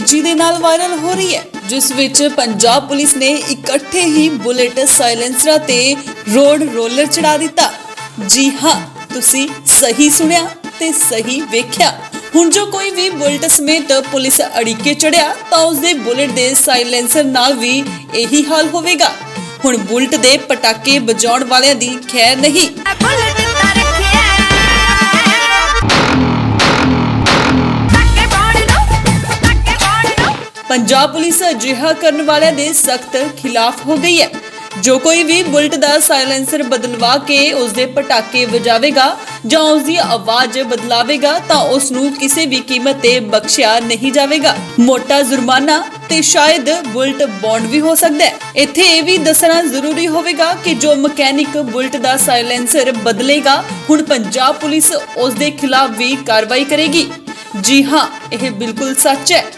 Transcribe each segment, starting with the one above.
तेजी दे नाल वायरल हो रही है, जिस विच पंजाब पुलिस ने इकट्ठे ही बुलेट साइलेंसर ते रोड रोलर चढ़ा दिता। जी हाँ, तुसी सही सुनिया ते सही वेख्या। हुण जो कोई भी बुलेट समेत पुलिस अड़िके चढ़िया तां उसदे बुलेट दे साइलेंसर नाल भी यही हाल होवेगा। हुण बुलेट दे पटाके बजाउण वालियां दी खैर नहीं। पंजाब पुलिस अजिहा करने वालियां दे सख्त खिलाफ हो गई है। जो कोई भी बुलेट दा साइलेंसर बदलवा के उसदे पटाके वजावेगा जां उसदी आवाज बदलावेगा तां उसनूं किसी भी कीमत ते बख्शिया नहीं जावेगा। मोटा जुर्माना ते शायद बुलेट बॉन्ड भी हो सकदा है। इत्थे ये भी दसना जरूरी होवेगा कि जो मकैनिक बुलेट दा साइलेंसर बदलेगा हुण पंजाब पुलिस उसदे खिलाफ भी कार्रवाई करेगी। जी हाँ, यह बिल्कुल सच है।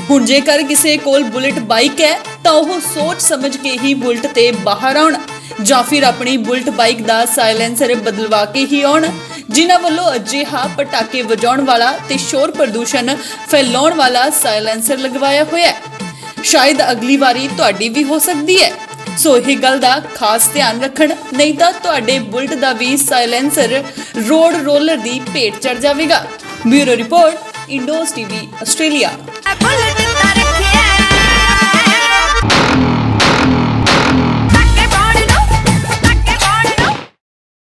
हुण जेकर किसी कोल बुलेट बाइक है तो वह सोच समझ के ही बुलेट ते बाहर आउण जां फिर अपनी बुलेट बाइक दा साइलेंसर बदलवा के ही आउण। जिन्हां वल्लों अजिहा पटाके वजाउण वाला ते शोर प्रदूषण फैलाउण वाला साइलेंसर लगवाया होया है, शायद अगली वारी तुहाडी भी हो सकदी है। सो यह गल दा खास ध्यान रखण, नहीं तां तुहाडे बुलेट दा भी साइलेंसर रोड रोलर दी भेट चढ़ जावेगा। Bureau report, Indoz TV, Australia.